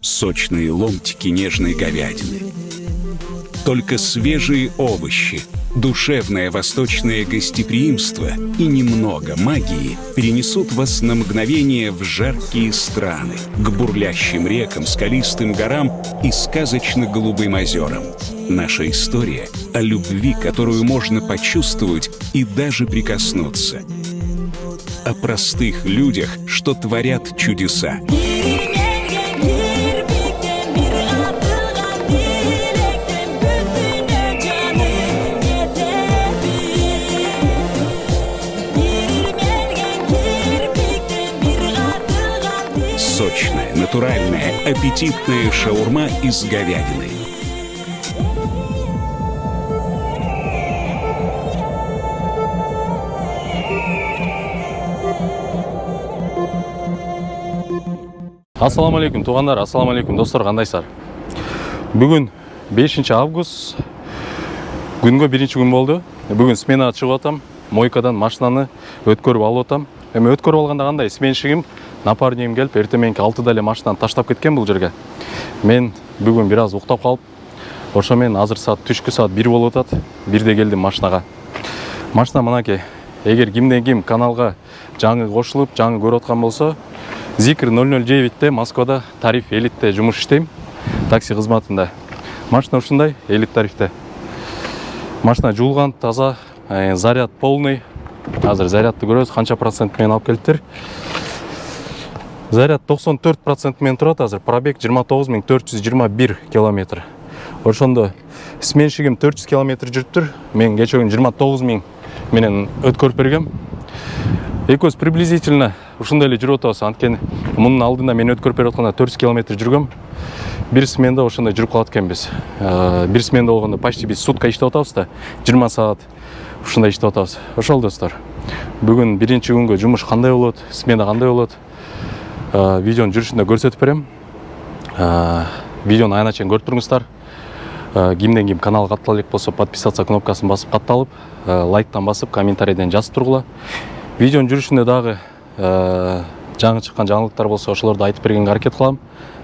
сочные ломтики нежной говядины. Только свежие овощи, душевное восточное гостеприимство и немного магии перенесут вас на мгновение в жаркие страны, к бурлящим рекам, скалистым горам и сказочно-голубым озерам. Наша история о любви, которую можно почувствовать и даже прикоснуться. О простых людях, что творят чудеса. Сочная, натуральная, аппетитная шаурма из говядины. Ассаламу алейкум туғандар, ассаламу алейкум достар, қандайсыздар? Бүгін 5 август, күнгі бірінші күн болды. Бүгін сменаға шығып атам, мойкадан машинаны өткөріп алып атам. Эми өткөріп алғанда қандай, сменшігім напарнигим келіп, ертеменки 6-да эле машинаны таштап кеткен бұл жерге. Мен бүгін біраз уктап қалып, ошо мен азыр түшкү саат 1 болуп атат, 1де келдим машинаға. Машина мынакей, эгер кимден ким каналга жаңы кошулуп, жаңы көрүп аткан болсо, Зикр 009-те Москвада тариф элитте жумуш иштейм, такси кызматында. Машина ушундай, элит тарифте. Машина жуулган, таза, заряд полный. Азыр зарядты көрөбүз, канча процент менен алып келиптир. Заряд 94% менен турат, азыр пробег 29421 километр. Ошондо сменшигим 400 километр жүрүптүр. Мен кече күн 29000 менен өткөрүп бергем. Экөөбүз приблизительно ушундай эле жүрүп атабыз. Анткени мунун алдында мен өткөрүп берип атканда 400 километр жүргөм. Бир сменда ошондой жүрүп калат экенбиз. Бир сменда болгондо почти биз сутка иштеп атабыз да, 20 саат ушундай иштеп атабыз. Ошол достор. Бүгүн биринчи күнгө жумуш кандай болот, смена кандай болот? Видеонун жүрүшүндө көрсөтүп берем. Видеону аянат чейин көрүп туруңуздар. Кимден ким каналга каттала элек болсо подписаться кнопкасын басып катталып, лайктан басып, комментарийден жазып тургула. Видеонун жүрүшүндө дагы жаңы чыккан жаңылыктар болсо ошолорду айтып бергенге аракет кылам.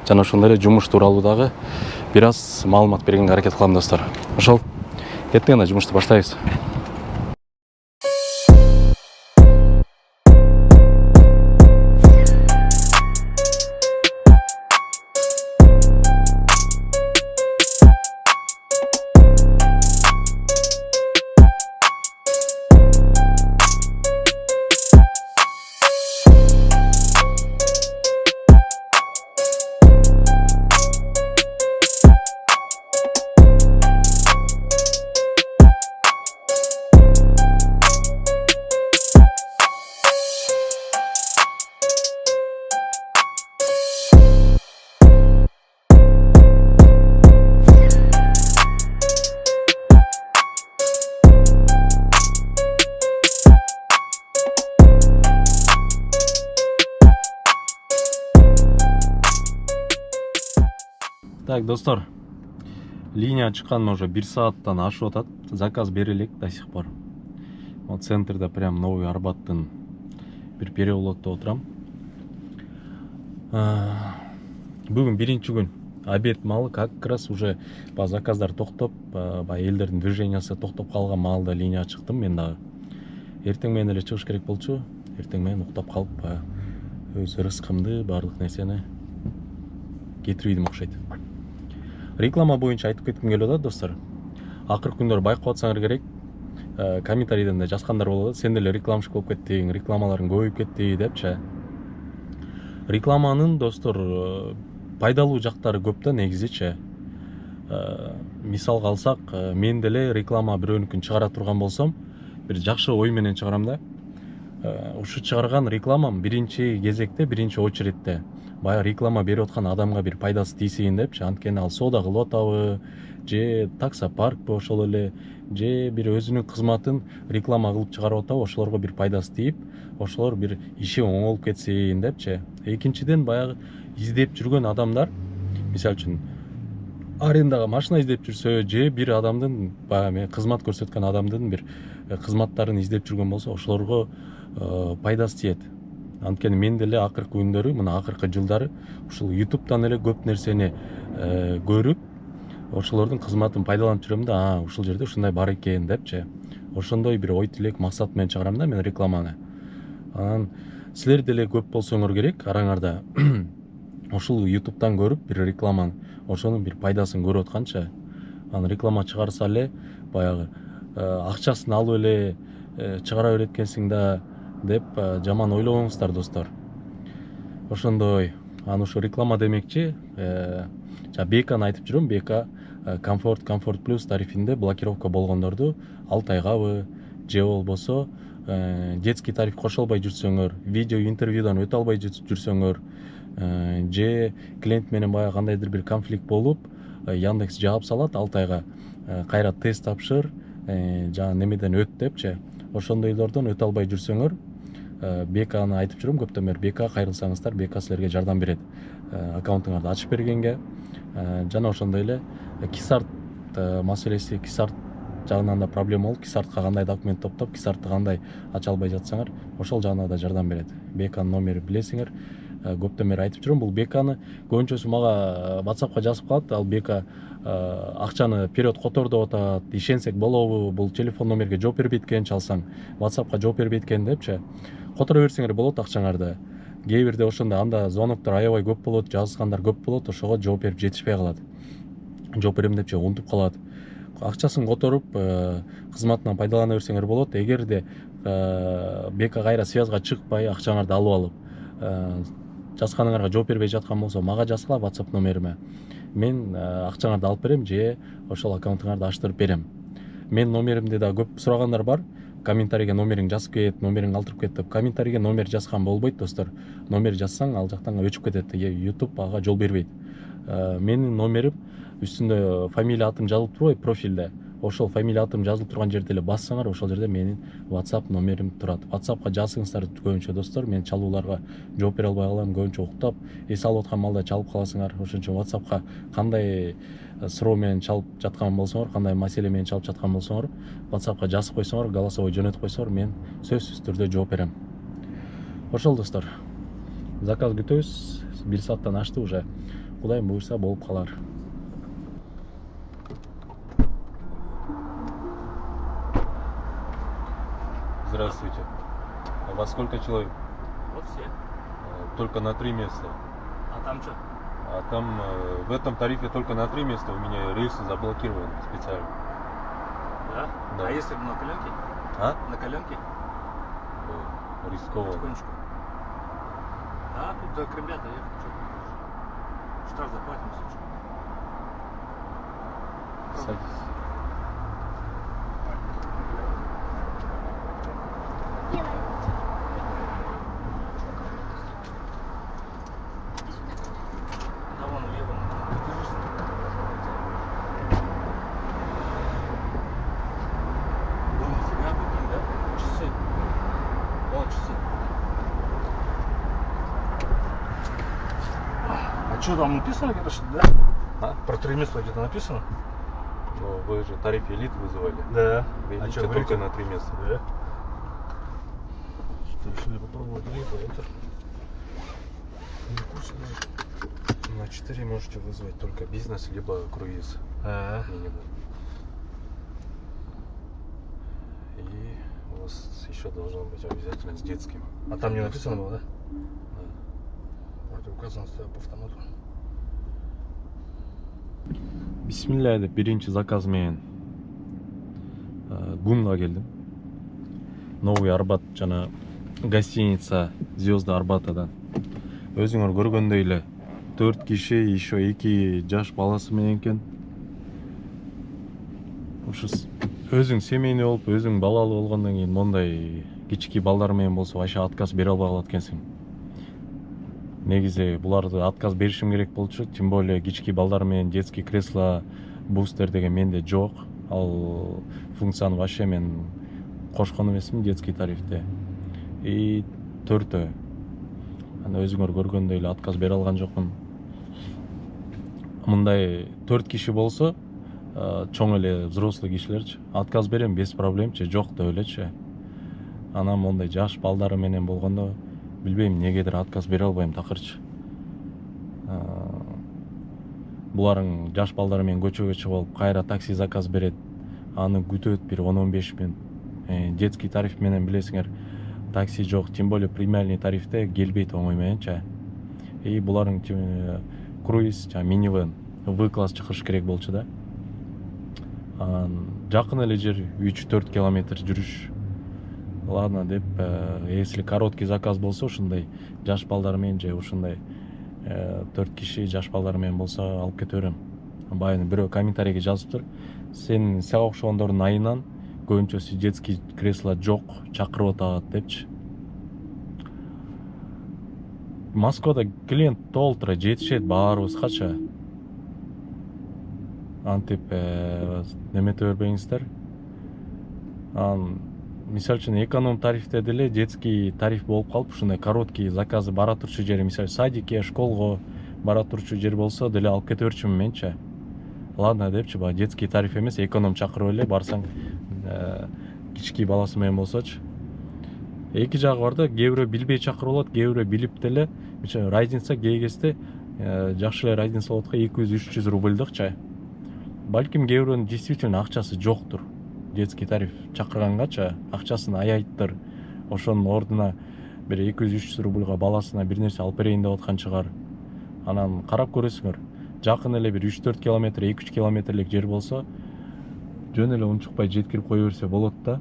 Жана ошондой эле жумуш тууралуу дагы бир аз маалымат бергенге аракет кылам достор. Ошол кеттик, анда жумушту баштайбыз. Так, достор, линия чыкканыма уже 1 сааттан ашып атат. Заказ берилек до сих пор. Вот центрда прям Новый Арбаттын бир переулокто отурам. Бүгүн биринчи күн. Обед малы как раз уже по заказдар токтоп, по элдердин движениясы токтоп калган маалда линия чыктым мен дагы. Эртең менен эле чыгыш керек болчу. Эртең менен уктап калып, өз рызкымды, баардык нерсени кетирбейдим окшойт. Реклама боюнча айтып кетким келип атат достор. Акыркы күндөр байкап атсаңар керек, комментарийден да жазгандар болот. Сен деле рекламщик болуп кеттиң, рекламаларың көбөйүп кетти депчи. Рекламанын достор пайдалуу жактары көп да негизичи. Мисалга алсак, мен деле реклама бирөөнүкүн чыгара турган болсом, бир жакшы ой менен чыгарам да. Ушу чыгарган рекламам биринчи кезекте, биринчи очередте баягы реклама берип аткан адамга бир пайдасы тийсин депчи. Анткени ал соода кылып атабы, же таксопаркпы ошол эле, же бир өзүнүн кызматын реклама кылып чыгарып атабы, ошолорго бир пайдасы тийип, ошолор бир иши оңолуп кетсин депчи. Экинчиден баягы издеп жүргөн адамдар, мисалы үчүн арендага машина издеп жүрсө, же бир адамдын баягы кызмат көрсөткөн адамдын бир кызматтарын издеп жүргөн болсо, ошолорго пайдасы тиет. Анткени мен деле акыркы күндөрү, мына акыркы жылдары ушул YouTube'дан эле көп нерсени көрүп, ошолордун кызматын пайдаланып жүрөм да, ушул жерде ушундай бар экен депчи. Ошондой бир ой тилек, максат менен чыгарам да мен рекламаны. Анан силер деле көп болсоңор керек араңарда ушул YouTube'дан көрүп бир рекламаны, ошонун бир пайдасын көрүп атканча, анан реклама чыгарса эле баягы акчасын алып эле чыгара берет экенсиң да деп жаман ойлобоңуздар достор. Ошондой. Анан ушу реклама демекчи, беканы айтып жүрөм. Бека Comfort Plus тарифинде блокировка болгондорду 6 айгабы же болбосо детский тариф кошо албай жүрсөңөр, видео интервьюдан өтө албай жүрсөңөр, же клиент менен баягы кандайдыр бир конфликт болуп, Яндекс жаап салат 6 айга кайра тест тапшыр, жана немеден өт депчи. Ошондойлордон өтө албай жүрсөңөр, Беканы айтып жүрөм көптөн бери. Бека кайрылсаңыздар, Бека силерге жардам берет. Аккаунтуңарды ачып бергенге, жана ошондой эле Кисарт маселеси, Кисарт жагынан да проблема болуп, Кисартка кандай документ топтоп, Кисартты кандай ача албай жатсаңар, ошол жагынан да жардам берет. Беканын номери билесиңер. Көптөн бери айтып жүрөм. Бул Беканы көбүнчөсү мага WhatsAppка жазып калат. Ал Бека акчаны период которду деп атат, ишенсек болобу, бул телефон номерге жооп бербейт экен, чалсаң WhatsAppка жооп бербейт экен депчи. Которо берсеңер болот акчаңарды. Кээ бирде ошондо анда звоноктор аябай көп болот, жазгандар көп болот, ошого жооп берип жетишпей калат. Жооп берем депчи унутуп калат. Акчасын которуп, кызматынан пайдалана берсеңер болот. Эгерде Бека кайра связга чыкпай, акчаңарды алып алып, жазганыңарга жооп бербей жаткан болсо, мага жазгыла WhatsApp номериме. Мен акчаңарды алып берем же ошол аккаунтуңарды ачтырып берем. Мен номеримде да көп сурагандар бар. Комментарийге номериң жазып кет, номериң калтырып кет деп. Комментарийге номер жазган болбойт достор. Номер жазсаң ал жактан өчүп кетет. YouTube ага жол бербейт. Менин номерим үстүндө фамилия атым жазылып турбайбы профилде. Ошол фамилия атым жазылып турган жерде эле бассаңар, ошол жерде менин WhatsApp номерим турат. WhatsAppка жазсаңыздар көбүнчө достор, мен чалууларга жооп бере албай калам, көбүнчө уктап, эс алып аткан малда чалып каласыңар. Ошон үчүн WhatsAppка кандай суроо менен чалып жаткан болсоңор, кандай маселе менен чалып жаткан болсоңор, WhatsAppка жазып койсоңор, голосовой жөнөтүп койсоңор, мен сөзсүз түрдө жооп берем. Ошол достор. Заказ күтөбүз. 1 сааттан ашты уже. Кудайым буйрса болуп калар. Здравствуйте. А вас сколько человек? Вот все. Только на 3 места. А там что? А там в этом тарифе только на 3 места. У меня рельсы заблокированы специально. Да? Да. А если на коленке? А? На коленке? Рискованно. Потихонечку. А тут до Кремля доехать. Что? Штраф заплатим, слушай. Садись. Да вон влево. Вон нифига прикинь, да? Часы. Вон часы. А что там написано где-то, что ли, да? А? Про 3 места где-то написано? Ну, вы же тариф элит вызывали. Да. Видите, чё, только говорите? на 3 места. Да. Что, решили попробовать лето, это? Не курс, На 4 можете вызвать только бизнес, либо круиз. Минимум. И у вас еще должно быть обязательно с детским. А там не написано было, да? Да. Вроде указано стояло по автомату. Бисмилля деп биринчи заказ менен Гумга келдим. Новый Арбат жана гостиница Звезда Арбатадан. Өзүңөр көргөндөй эле 4 киши, еще 2 жаш баласы менен экен. Ушу өзүң семейный болуп, өзүң балалуу болгондон кийин мондай кички балдар менен болсо вообще отказ бере албай калат экенсиң. Негизи буларды отказ беришим керек болчу, тем более кички балдар менен детский кресло, бустер деген менде жок. Ал функцияны вообще мен кошкон эмесмин детский тарифте. И 4. Аны өзүңөр көргөндөй эле отказ бере алган жокмун. Мындай 4 киши болсо, чоң эле взрослый кишилерчи, отказ берем без проблемчи, жок деп элечи. Анан мондай жаш балдары менен болгондо билбейм эмнегедир отказ бере албайм такырчы. Буларың жаш балдар менен көчөгө чыгып алып кайра такси заказ берет, аны күтөт бир 10-15 минут. Детский тариф менен билесиңер такси жок, тем более премиальный тарифте келбейт оңой мененчи. Буларың круиз, минивэн, В класс чакырыш керек болчу да. Жакын эле жер 3-4 километр жүрүш. Ладно деп, если короткий заказ болсо ушундай жаш балдар менен же ушундай 4 киши жаш балдар менен болсо алып кете берем. Баягы бирөө комментарийге жазыптыр. Сага окшогондордун айынан көбүнчөсү детский кресло жок, чакырып атат депчи. Москвада клиент толтура жетишет баарыбызгачы. Антип немете бербеңиздер. Мисалы үчүн эконом тарифте деле детский тариф болуп калып, ушундай короткий заказы бара турчу жери, мисалы садикке, школго бара турчу жер болсо деле алып кете берчүмүн менчи. Ладно депчи, баягы детский тариф эмес, эконом чакырып эле барсаң, кички баласы менен болсочу. Эки жагы бар да, кээ бирөө билбей чакырып алат, кээ бирөө билип деле, мисалы разница кээ кезде жакшы эле разница болот го 200-300 рубльдукчу. Балким кээ бирөөнүн действительно акчасы жоктур. Детский тариф чакыргангачы акчасын аяйттыр. Ошонун ордуна бир 200-300 рубльга баласына бир нерсе алып берейин деп аткан чыгар. Анан карап көрөсүңөр. Жакын эле бир 3-4 километр, 2-3 километрлик жер болсо, жөн эле унчукпай жеткирип кое берсе болот да.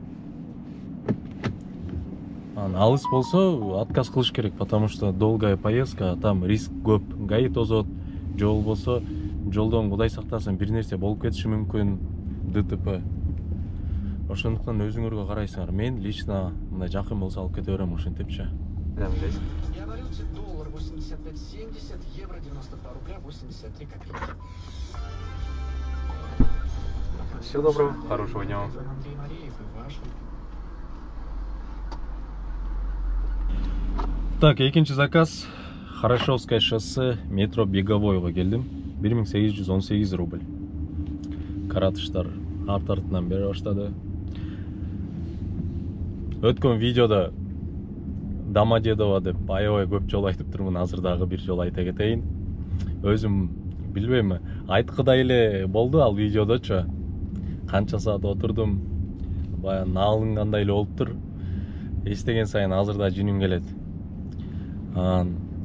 Алыс болсо отказ кылыш керек, потому что долгая поездка, там риск көп. ГАИ тозот, жол болсо, жолдон Кудай сактасын бир нерсе болуп кетиши мүмкүн, ДТП. Ошондуктан өзүңөргө карайсыңар. Мен лично мындай жакын болсо алып кете берем ошентипчи. Я валюте доллар 85.70, евро 92 рубля 83 копейки. Всего доброго, хорошего дня. Андрей Мареев и ваш. Так, экинчи заказ. Хорошевское шоссе, метро Беговойго келдим. 1818 рубль. Каратыштар арт-артынан бере баштады. Өткөн видеода Домодедово деп аябай көп жол айтып турмун, азыр дагы бир жол айта кетейин. Өзүм билбейм, айткыдай эле болду ал видеодочу. Канча саат отурдум, баягы наалынгандай эле болуптур. Эстеген сайын азыр да жиним келет.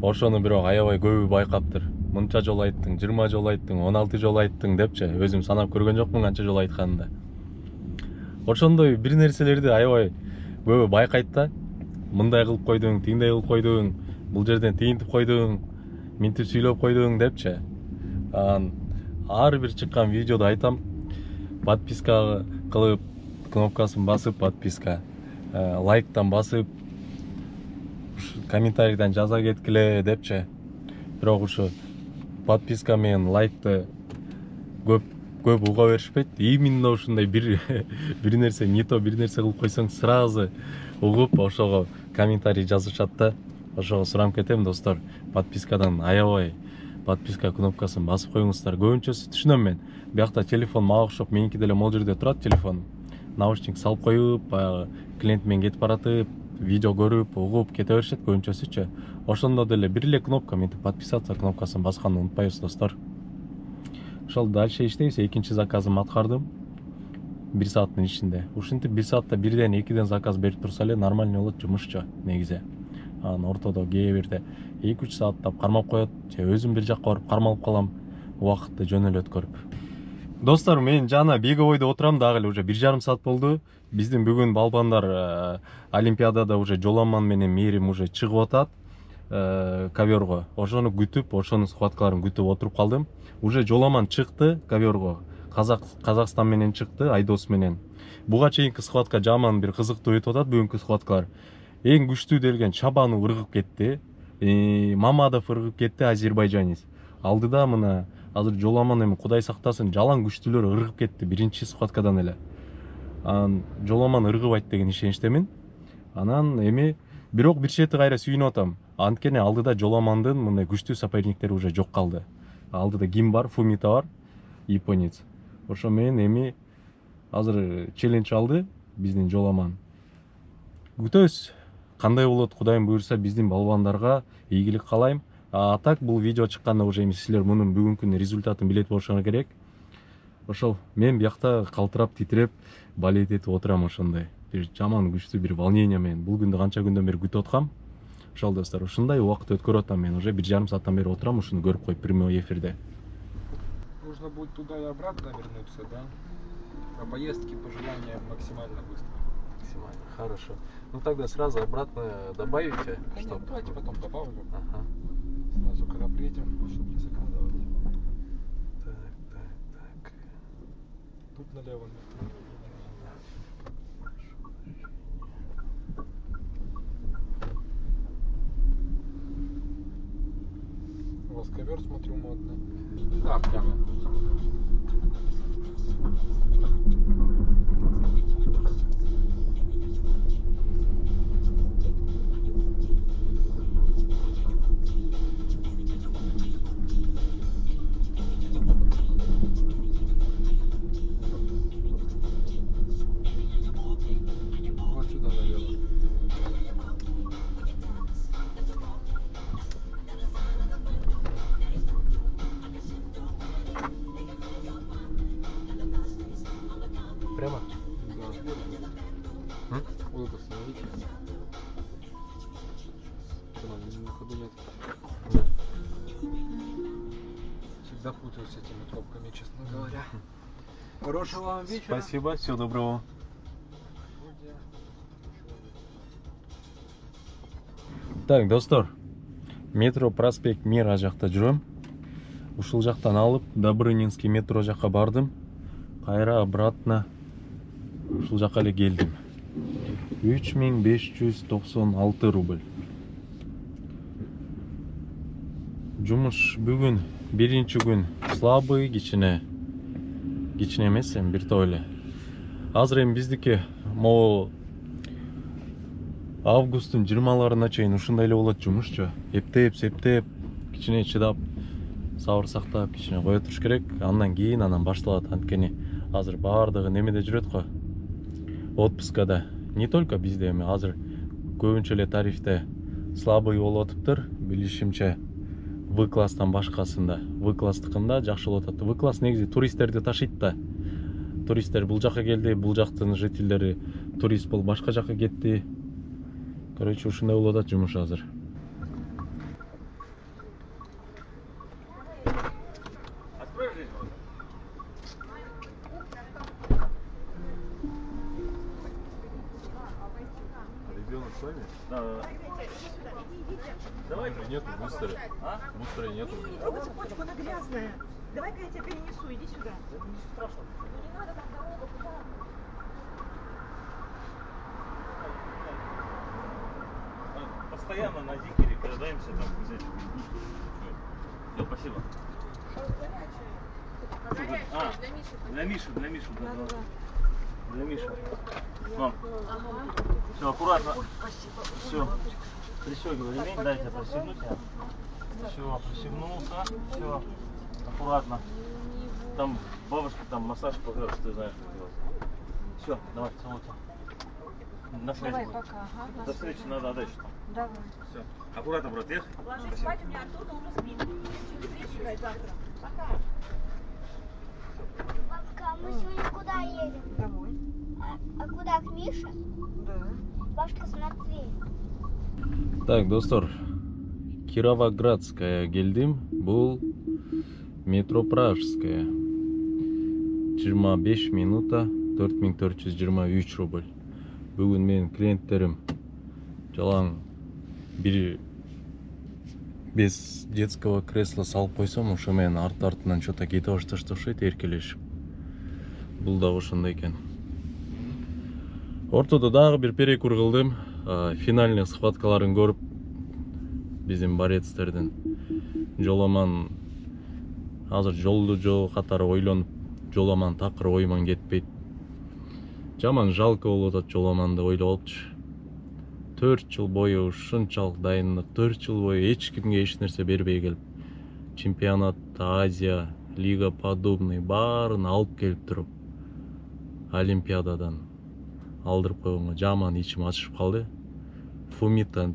Ошону бирок аябай көбү байкаптыр. Мынча жол айттың, 20 жол айттың, 16 жол айттың депчи. Өзүм санап көргөн жокмун канча жол айтканымды. Ошондой бир нерселерди аябай көбү байкайт да. Мындай кылып койдуң, тиңдей кылып койдуң, бул жерден тигинтип койдуң, минтип сүйлөп койдуң депчи. Ар бир чыккан видеодо айтам, подписка кылып, кнопкасын басып подписка, лайктан басып, комментарийден жаза кеткиле депчи. Бирок ушу подписка менен лайкты көп уга беришпейт. Именно ушундай бир нерсе, не то бир нерсе кылып койсоң сразу угуп ошого комментарий жазышат да. Ошого сурам кетем, достор, подпискадан аябай подписка кнопкасын басып коюңуздар. Көбүнчөсү түшүнөм мен. Биякта телефон мага окшоп, меники деле могул жерде турат телефон. Наушник салып коюп, баягы клиент менен кетип баратып, видео көрүп, угуп кете беришет көбүнчөсүчү. Ошондо деле бир эле кнопка, мынтип подписаться кнопкасын басканды унутпайбыз, достор. Ошол дальше иштейбиз. Экинчи заказымды аткардым 1 сааттын ичинде. Ушинтип 1 саатта 1-2 заказ берип турса эле нормально болот жумушчу негизи. Ортодо кээ бирде 2-3 сааттап кармап коет, же өзүм бир жакка барып кармалып калам, убакытты жөн эле өткөрүп. Достор, мен жана Беговойдо отурам, дагы эле уже 1,5 саат болду. Биздин бүгүн балбандар олимпиадада уже Жоламан менен Мээрим уже чыгып атат коверго. Ошону күтүп, ошонун схваткаларын күтүп отуруп калдым. Уже Жоламан чыкты коверго. Казакстан менен чыкты, Айдос менен. Буга чейинки схватка жаман бир кызыктуу өтүп атат, бүгүнкү схваткалар. Эң күчтүү делген Чабанов ыргып кетти. Мамадов ыргып кетти, азербайджанец. Алдыда мына азыр Жоламан эми Кудай сактасын, жалаң күчтүүлөр ыргып кетти биринчи схваткадан эле. Жоламан ыргыбайт деген ишеничтемин. Анан эми бирок бир чети кайра сүйүнүп атам. Анткени алдыда Жоламандын мындай күчтүү соперниктери уже жок калды. Алдыда ким бар? Фумита бар, японец. Ошо менен эми азыр челлендж алды биздин Жоламан. Күтөбүз. кандай болот Кудайым буюрса биздин балбандарга ийгилик каалайм. А так бул видео чыкканда уже эми силер мунун бүгүнкү результатын билет болушуңар керек. Ошол мен биякта калтырап титиреп балет этип отурам, ошондой бир жаман күчтүү бир волнение менен бул күндү канча күндөн бери күтүп аткам. Ошол достор, ушундай убакыт өткөрүп атам мен, уже 1,5 сааттан бери отурам ушуну көрүп коюп прямой эфирде. Нужно будет туда и обратно вернуться, да? По поездке пожелания максимально быстро. Максимально, хорошо. Ну тогда сразу обратно добавите, Конечно, давайте потом добавлю. Ага. Сразу когда приедем, чтобы не заказывать. Так. Тут налево. У вас ковер, смотрю, модный. Да, прямо. Вот сюда налево. Прямо? Да, сверху. Вот это остановите. На ходу нет. Всегда путаюсь с этими кнопками, честно говоря. Хорошего вам вечера. Спасибо, всего доброго. Так, достор, метро проспект Мира жакта жүрөм. Ушул жактан алып Добрынинский метро жакка бардым. Кайра обратно ушул жакка эле келдим. 3596 рубль. Жумуш бүгүн биринчи күн слабый, кичине эмес, эми бир топ эле. Азыр эми биздики могу августтун 20-ларына чейин ушундай эле болот жумушчу. Септеп, кичине чыдап, сабыр сактап, кичине кое туруш керек. Андан башталат. Анткени азыр баардыгы немеде жүрөт го. Отпускада. Не только бизде, эми азыр көбүнчө эле тарифте слабый болуп атыптыр. Билишимче В класстан башкасында. В класстыкында жакшы болуп атат. В класс негизи туристтерди ташыйт да. Туристтер бул жака келди, бул жактын жителдери турист болуп башка жака кетти. Короче, ушундай болуп атат жумуш азыр. Ребенок с вами? Да. Давайте. Нету мусора. Мусора нету. Цепочку, она грязная. Давай-ка я тебя перенесу, иди сюда. Это не страшно. Ну не надо там дорогу, куда? Постоянно на дикере катаемся, там взять. Все, спасибо. Для Миши, да. Для Миши. Мам. Все, аккуратно. Все. Пристегивай ремень, дайте пристегнуть. Все, пристегнулся. Все. Аккуратно. Там бабушка там массаж покажет, ты знаешь, что делать. Все, давай, целуйте. На связи. Давай, будем. пока. Ага, До встречи, надо отдать что. Давай. Все. Аккуратно, брат, ешь. Ложись спать, у меня Артур уже спит. Через завтра. Пока. Бабушка, а мы сегодня куда едем? Домой. А куда, к Мише? Да. Бабушка, смотри. Так, достор, Кировоградская келдим. Бул метро Пражская. 25 минута 4423 рубль. Бүгүн менин клиенттерим жалаң бир без детского кресла салып койсом, ошо менен артынан что-то кете башташты окшойт, эркелешип. Бул да ошондой экен. Ортодо дагы бир перекур кылдым. Финальный схваткаларын көрүп, биздин борецтердин жоламан азыр жол катары ойлонуп, жоламан такыр ойман кетпейт. Жаман жалко болуп атат жоламанды ойлоп алыпчы. 4 жыл бою ушунчалык дайындык, 4 жыл бою эч кимге эч нерсе бербей келип, чемпионат, Азия, лига подобный баарын алып келип туруп, олимпиададан алдырып койгонго жаман ичим ачышып калды. Фумитан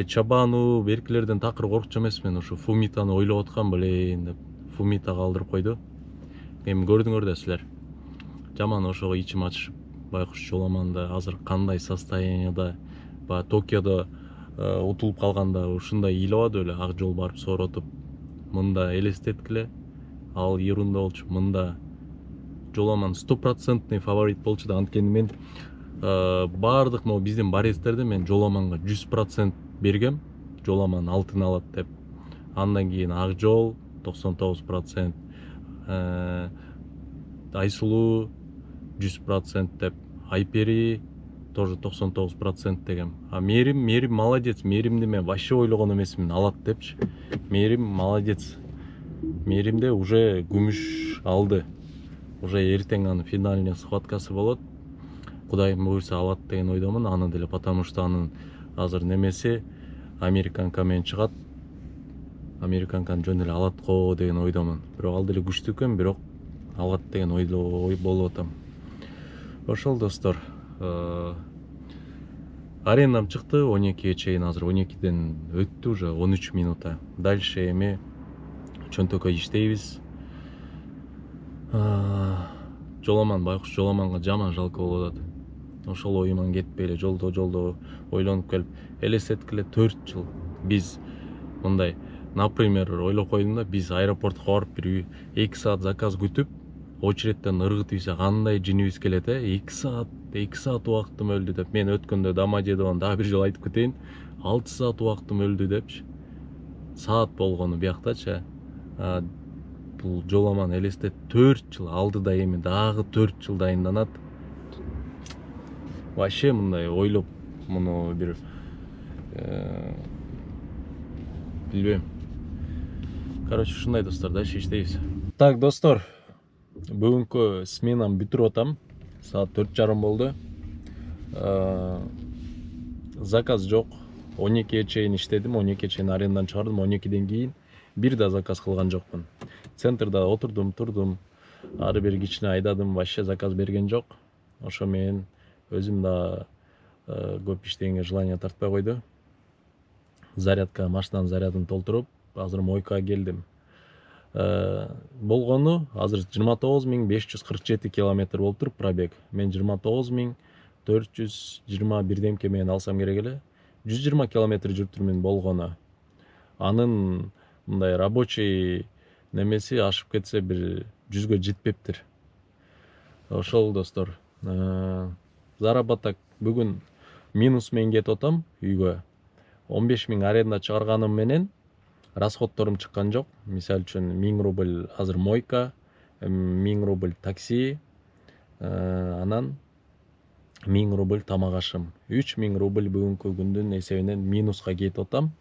чабану беркилерден такыр коркчу эмесмин, ушу Фумитаны ойлоп аткам, блин деп Фумитага алдырып койду. Эми көрдүңөр да силер. Жаман ошого ичим ачышып, байкуш жоламанда азыр кандай состоянияда, баягы Токиодо утулуп калганда ушундай ыйлабады эле, ак жол барып сооротуп. Мында элестеткиле, ал ерунда болчу. Мында жоламан 100% фаворит болчу да, анткени мен баардык могу биздин баристерде мен жоламанга 100% бергем, жоламан алтын алат деп. Андан кийин ак жол 99%, Айсулуу 100% деп, Айпери тоже 99% дегем. А Мерим молодец. Меримди мен вообще ойлогон эмесмин алат депчи. Мерим молодец. Меримде уже күмүш алды. Уже эртең анын финальный схваткасы болот. Кудайым буйрса алат деген ойдомун. Аны деле, потому что анын азыр немеси американка менен чыгат. Американканы жөн эле алат го деген ойдомун. Бирок ал деле күчтүү экен, бирок алат деген ой болуп атам. Ошол достор, аренам чыкты 12-ге чейин, азыр 12-ден өттү уже 13 минута. Дальше эми чөнтөккө иштейбиз. Жоламан, байкуш жоламанга жаман жалко болуп атат. Ошол оюман кетпей эле жолдо ойлонуп келип, элестеткиле 4 жыл биз мындай, например, ойлоп койдум да, биз аэропортко барып бир 2 саат заказ күтүп, очередтен ыргытып ийсе кандай жинибиз келет, 2 саат убактым өлдү деп. Мен өткөндө Домодедовдон дагы бир жолу айтып кетейин, 6 саат убактым өлдү депчи. Саат болгону бияктачы. Бул жоламан элестет 4 жыл алдыда, эми дагы 4 жыл дайынданат. Вообще мындай ойлоп муну бир билбейм. Короче, ушундай достор, дальше иштейбиз. Так, достор, бүгүнкү сменам бүтүрүп атам. Саат 4:30 болду. Заказ жок. 12-ге чейин иштедим, 12-ге чейин арендадан чыгардым, 12-ден кийин бир да заказ кылган жокмун. Центрда отурдум, турдум, ары бери кичине айдадым, вообще заказ берген жок. Ошо менен өзүм да көп иштегенге желание тартпай койду. Зарядка, машинанын зарядын толтуруп, азыр мойкага келдим. Болгону азыр 29547 километр болуп туруп пробег. Мен 29420 демке менен алсам керек эле. 120 километр жүрүп турмун болгону. Анын мындай рабочий немеси ашып кетсе бир 100гө жетпептир. Ошол достор, заработок бүгүн минус менен кетип атам үйгө. 15 000 аренда чыгарганым менен расходторум чыккан жок. Мисалы үчүн 1000 рубль азыр мойка, 1000 рубль такси, анан 1000 рубль тамак ашым. 3000 рубль бүгүнкү күндүн эсебинен минуска кетип атам.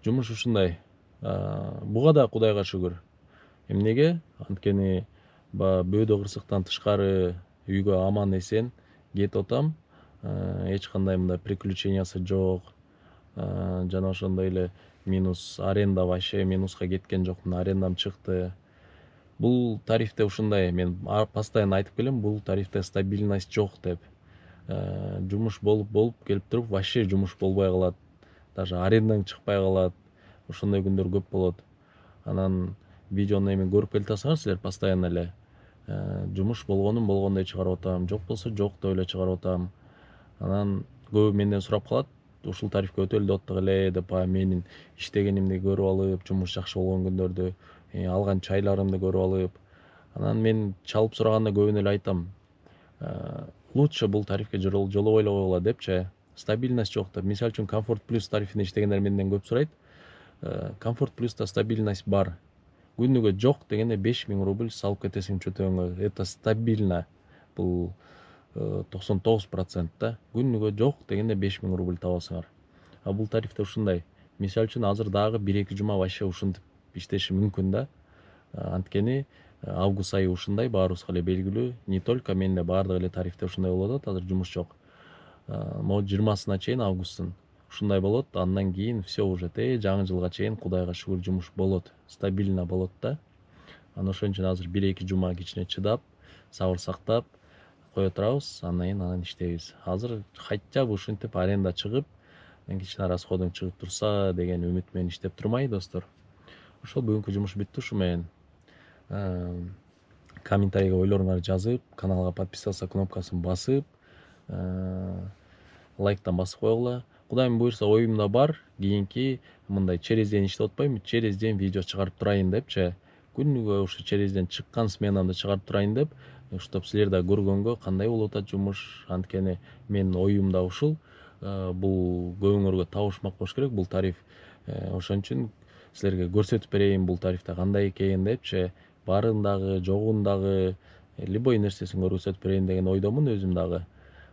Жумуш ушундай. Буга да Кудайга шүгүр. Эмнеге? Анткени бөөдө кырсыктан тышкары үйгө аман эсен кетип атам. Эч кандай мындай приключениясы жок. Жана ошондой эле минус аренда вообще минуска кеткен жокмун. Арендам чыкты. Бул тарифте ушундай, мен постоянно айтып келем, бул тарифте стабильность жок деп. Жумуш болуп келип туруп вообще жумуш болбой калат. Даже арендаң чыкпай калат. Ошондой күндөр көп болот. Анан видеону эми көрүп келатсаңар силер постоянно эле жумуш болгондой чыгарып атам, жок болсо жок деп эле чыгарып атам. Анан көбү менден сурап калат, ушул тарифке өтөлү деп аттык эле деп, менин иштегенимди көрүп алып, жумуш жакшы болгон күндөрдү, алган чайларымды көрүп алып. Анан мен чалып сураганда көбүнө эле айтам, лучше бул тарифке жолобой эле койгула депчи. Стабильность жок деп. Мисалы үчүн Комфорт Плюс тарифине иштегендер менден көп сурайт. Комфорт Плюста стабильность бар. Күнүгө жок дегенде 5000 рубль салып кетесиң чөтөгүңө. Это стабильно. Бул 99% да. Күнүгө жок дегенде 5000 рубль табасыңар. А бул тарифте ушундай. Мисалы үчүн азыр дагы 1-2 жума вообще ушинтип иштеши мүмкүн да. Анткени август айы ушундай, баарыбызга эле белгилүү. Не только менде, баардык эле тарифте ушундай болуп атат. Азыр жумуш жок. Могу 20-сына чейин августтун ушундай болот. Андан кийин все уже жаңы жылга чейин Кудайга шүгүр жумуш болот. Стабильно болот да. Анан ошон үчүн азыр 1-2 жума кичине чыдап, сабыр сактап кое турабыз, анан иштейбиз. Азыр хотя бы ушинтип аренда чыгып, кичине расходуң чыгып турса деген үмүт менен иштеп турмай достор. Ошол бүгүнкү жумуш бүттү ушу менен. Комментарийге ойлоруңарды жазып, каналга подписаться кнопкасын басып, лайктан басып койгула. Кудайым буйрса оюмда бар, кийинки мындай через день иштеп атпайбы, через день видео чыгарып турайын депчи. Күнүгө ушу через день чыккан сменамды чыгарып турайын деп, чтобы силер да көргөнгө кандай болуп атат жумуш. Анткени менин оюм да ушул. Бул көбүңөргө табышмак болуш керек бул тариф. Ошон үчүн силерге көрсөтүп берейин бул тарифте кандай экенин депчи. Барын дагы, жогун дагы, любой нерсесин көрсөтүп берейин деген ойдомун өзүм дагы.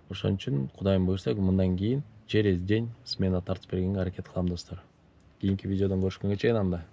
Ошон үчүн Кудайым буйрса мындан кийин через день смена тартып бергенге аракет кылам достор. Кийинки видеодон көрүшкөнгө чейин анда.